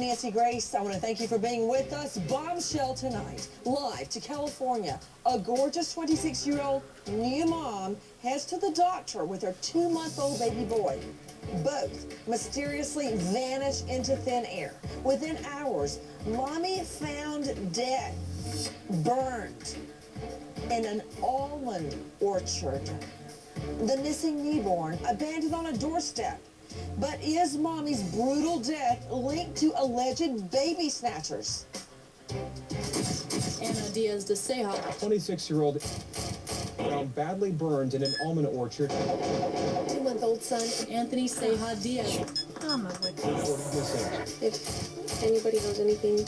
Nancy Grace, I want to thank you for being with us. Bombshell tonight, live to California. A gorgeous 26-year-old new mom heads to the doctor with her 2-month-old baby boy. Both mysteriously vanish into thin air. Within hours, mommy found dead, burned in an almond orchard. The missing newborn abandoned on a doorstep. But is mommy's brutal death linked to alleged baby snatchers? Lila Diaz DeCeja, 26-year-old found badly burned in an almond orchard. 2-month-old son. Anthony Ceja Diaz. I'm a witness. Reported missing. If anybody knows anything,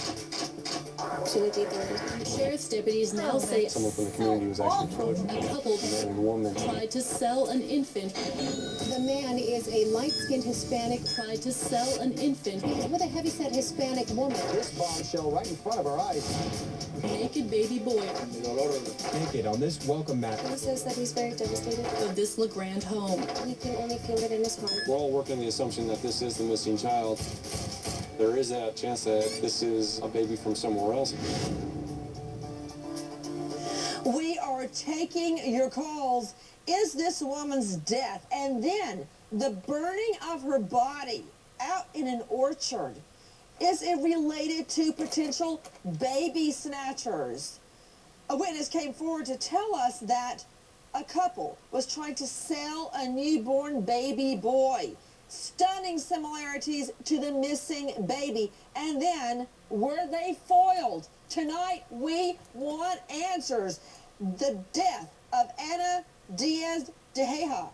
shouldn't the authorities. Sheriff's deputies now say Someone from the community was actually drugged. a couple And a woman tried to sell an infant. The man is a light-skinned Hispanic. Tried to sell an infant. He's with a heavyset Hispanic woman. This bombshell right in front of our eyes. Naked baby boy Naked on this welcome mat. He says that he's very devastated. of this LeGrand home. He can only feel it in his heart. We're all working the assumption that this is the missing child. There is that chance that this is a baby from somewhere else. We are taking your calls. Is this woman's death and then the burning of her body out in an orchard, is it related to potential baby snatchers? A witness came forward to tell us that a couple was trying to sell a newborn baby boy. Stunning similarities to the missing baby. And then, were they foiled? Tonight, we want answers. The death of Lila Diaz DeCeja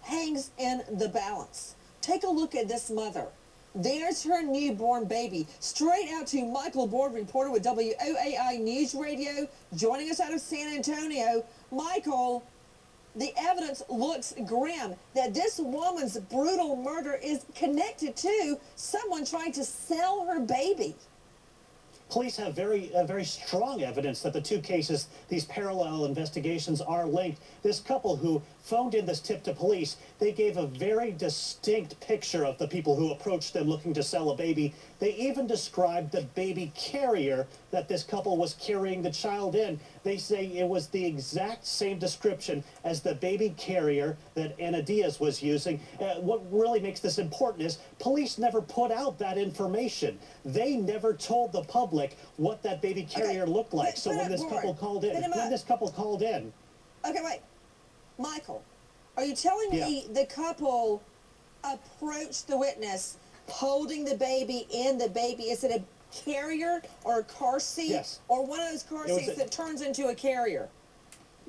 hangs in the balance. Take a look at this mother. There's her newborn baby. Straight out to Michael Board, reporter with WOAI News Radio, joining us out of San Antonio. Michael, the evidence looks grim that this woman's brutal murder is connected to someone trying to sell her baby. Police have very strong evidence that the two cases, these parallel investigations, are linked. This couple who phoned in this tip to police, they gave a very distinct picture of the people who approached them looking to sell a baby. They even described the baby carrier that this couple was carrying the child in. They say it was the exact same description as the baby carrier that Lila Diaz was using. What really makes this important is police never put out that information. They never told the public what that baby carrier looked like. So when this couple called in, Okay, wait. Michael, are you telling me the couple approached the witness holding the baby in the baby? Is it a carrier or a car seat? Yes. Or one of those car seats that turns into a carrier?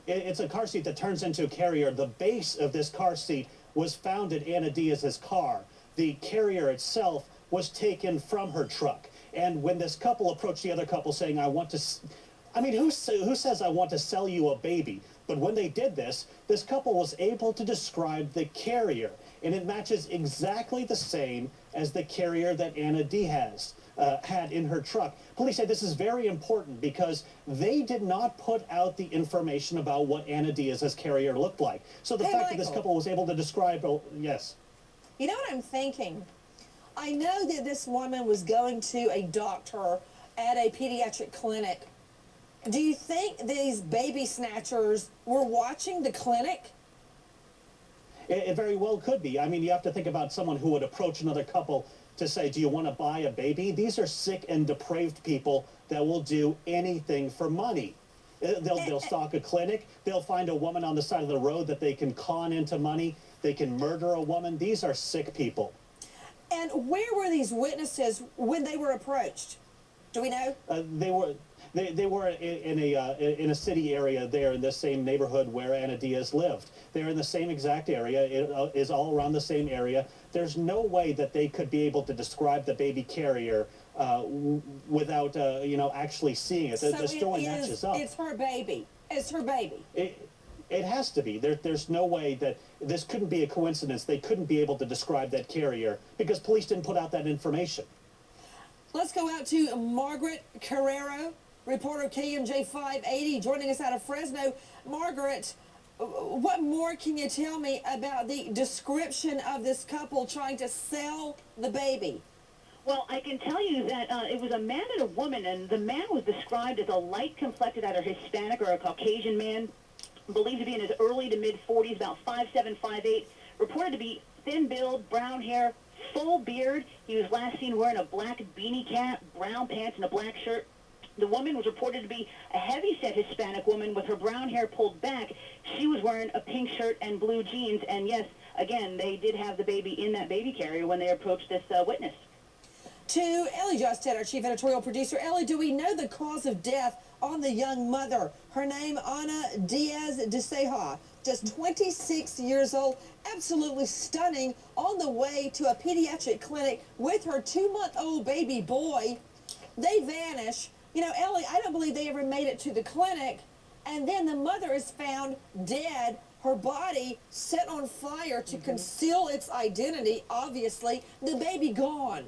It's a car seat that turns into a carrier. The base of this car seat was found in Lila Diaz's car. The carrier itself was taken from her truck. And when this couple approached the other couple saying, who says I want to sell you a baby? But when they did this couple was able to describe the carrier, and it matches exactly the same as the carrier that Lila Diaz had in her truck. Police say this is very important because they did not put out the information about what Lila Diaz's carrier looked like. So the fact that this couple was able to describe, yes. You know what I'm thinking? I know that this woman was going to a doctor at a pediatric clinic. Do you think these baby snatchers were watching the clinic? It very well could be. I mean, you have to think about someone who would approach another couple to say, do you want to buy a baby? These are sick and depraved people that will do anything for money. They'll stalk a clinic. They'll find a woman on the side of the road that they can con into money. They can murder a woman. These are sick people. And where were these witnesses when they were approached? Do we know? They were in a city area there in the same neighborhood where Lila Diaz lived. They're in the same exact area. It is all around the same area. There's no way that they could be able to describe the baby carrier without actually seeing it. The story matches up. It's her baby. It's her baby. It has to be. There's no way that this couldn't be a coincidence. They couldn't be able to describe that carrier because police didn't put out that information. Let's go out to Margaret Carrero, reporter KMJ 580, joining us out of Fresno. Margaret, what more can you tell me about the description of this couple trying to sell the baby? Well, I can tell you that it was a man and a woman, and the man was described as a light-complected, either Hispanic or a Caucasian man, believed to be in his early to mid-40s, about 5'7", 5'8", reported to be thin-billed, brown hair, full beard. He was last seen wearing a black beanie cap, brown pants, and a black shirt. The woman was reported to be a heavy-set Hispanic woman with her brown hair pulled back. She was wearing a pink shirt and blue jeans, and yes, again, they did have the baby in that baby carrier when they approached this witness. To Ellie Justin, our chief editorial producer. Ellie, do we know the cause of death on the young mother? Her name, Lila Diaz DeCeja, just 26 years old, absolutely stunning, on the way to a pediatric clinic with her 2-month-old baby boy. They vanish. You know, Ellie, I don't believe they ever made it to the clinic. And then the mother is found dead, her body set on fire to conceal its identity, obviously. The baby gone.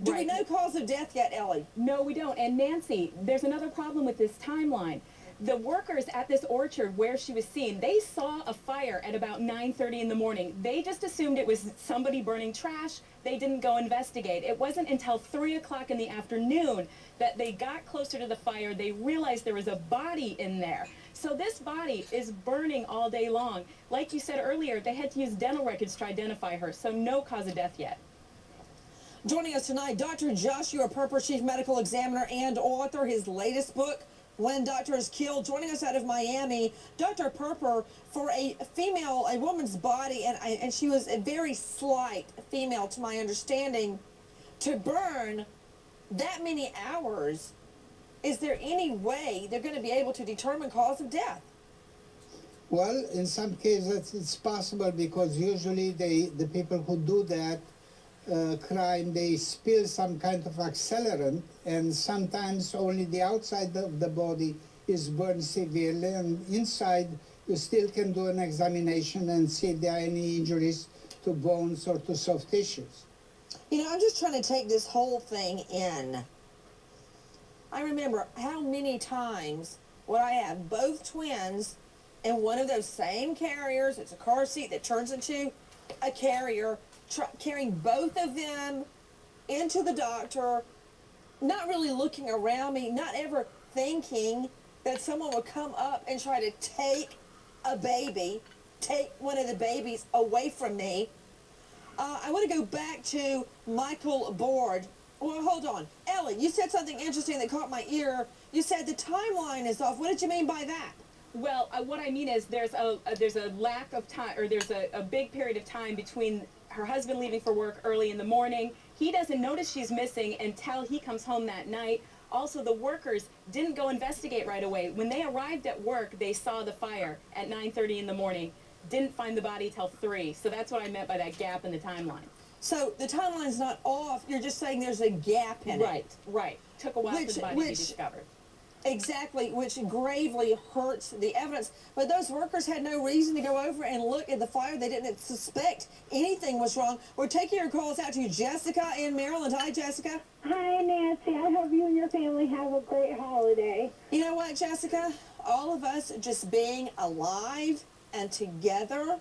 Do we know cause of death yet, Ellie? No, we don't. And Nancy, there's another problem with this timeline. The workers at this orchard where she was seen, they saw a fire at about 9:30 in the morning. They just assumed it was somebody burning trash. They didn't go investigate. It wasn't until 3 o'clock in the afternoon that they got closer to the fire. They realized there was a body in there. So this body is burning all day long. Like you said earlier, they had to use dental records to identify her. So no cause of death yet. Joining us tonight, Dr. Joshua Perper, Chief Medical Examiner and author, his latest book, When Doctors Kill. Joining us out of Miami, Dr. Perper, for a woman's body, and she was a very slight female to my understanding, to burn that many hours, is there any way they're going to be able to determine cause of death? Well, in some cases it's possible, because usually the people who do that crime, they spill some kind of accelerant, and sometimes only the outside of the body is burned severely, and inside you still can do an examination and see if there are any injuries to bones or to soft tissues. You know, I'm just trying to take this whole thing in. I remember how many times would I have both twins in one of those same carriers. It's a car seat that turns into a carrier, carrying both of them into the doctor, not really looking around me, not ever thinking that someone would come up and try to take one of the babies away from me. I want to go back to Michael Board. Well, hold on. Ellie, you said something interesting that caught my ear. You said the timeline is off. What did you mean by that? Well, what I mean is there's a lack of time, or there's a big period of time between her husband leaving for work early in the morning. He doesn't notice she's missing until he comes home that night. Also, the workers didn't go investigate right away. When they arrived at work, they saw the fire at 9:30 in the morning. Didn't find the body till 3. So that's what I meant by that gap in the timeline. So the timeline's not off. You're just saying there's a gap in it. Right. Took a while for the body to be discovered. Exactly, which gravely hurts the evidence. But those workers had no reason to go over and look at the fire. They didn't suspect anything was wrong. We're taking your calls out to Jessica in Maryland. Hi, Jessica. Hi, Nancy. I hope you and your family have a great holiday. You know what, Jessica? All of us just being alive and together,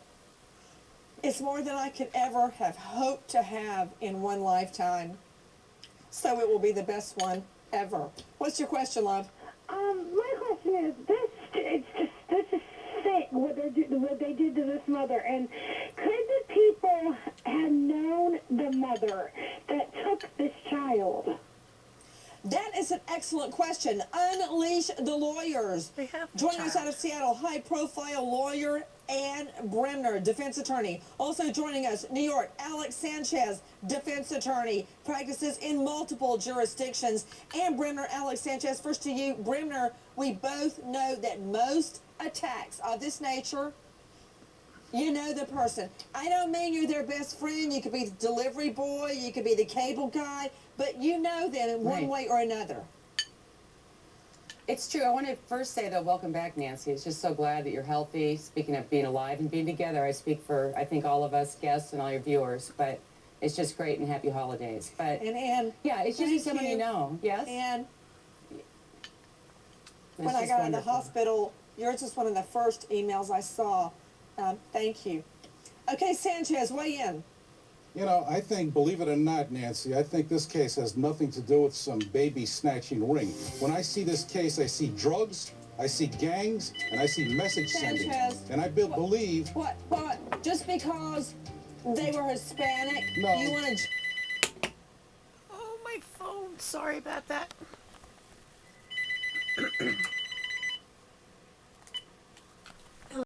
it's more than I could ever have hoped to have in one lifetime. So it will be the best one ever. What's your question, love? My question is, this is sick what they did to this mother. And could the people have known the mother that took this child? That is an excellent question. Unleash the lawyers. Joining us out of Seattle, high-profile lawyer Ann Bremner, defense attorney. Also joining us, New York, Alex Sanchez, defense attorney, practices in multiple jurisdictions. Ann Bremner, Alex Sanchez, first to you. Bremner, we both know that most attacks of this nature, you know the person. I don't mean you're their best friend. You could be the delivery boy, you could be the cable guy, but you know them in one way or another. It's true. I want to first say, though, welcome back, Nancy. It's just so glad that you're healthy. Speaking of being alive and being together, I speak for, I think, all of us guests and all your viewers, but it's just great, and happy holidays. But and Ann, yeah, it's usually someone you know. Yes? And when I got out of the hospital, yours was one of the first emails I saw. Thank you. Okay, Sanchez, weigh in. You know, I think, believe it or not, Nancy, I think this case has nothing to do with some baby snatching ring. When I see this case, I see drugs, I see gangs, and I see message sending. Sanchez, And I believe... What? Just because they were Hispanic, No. you want to... Oh, my phone. Sorry about that.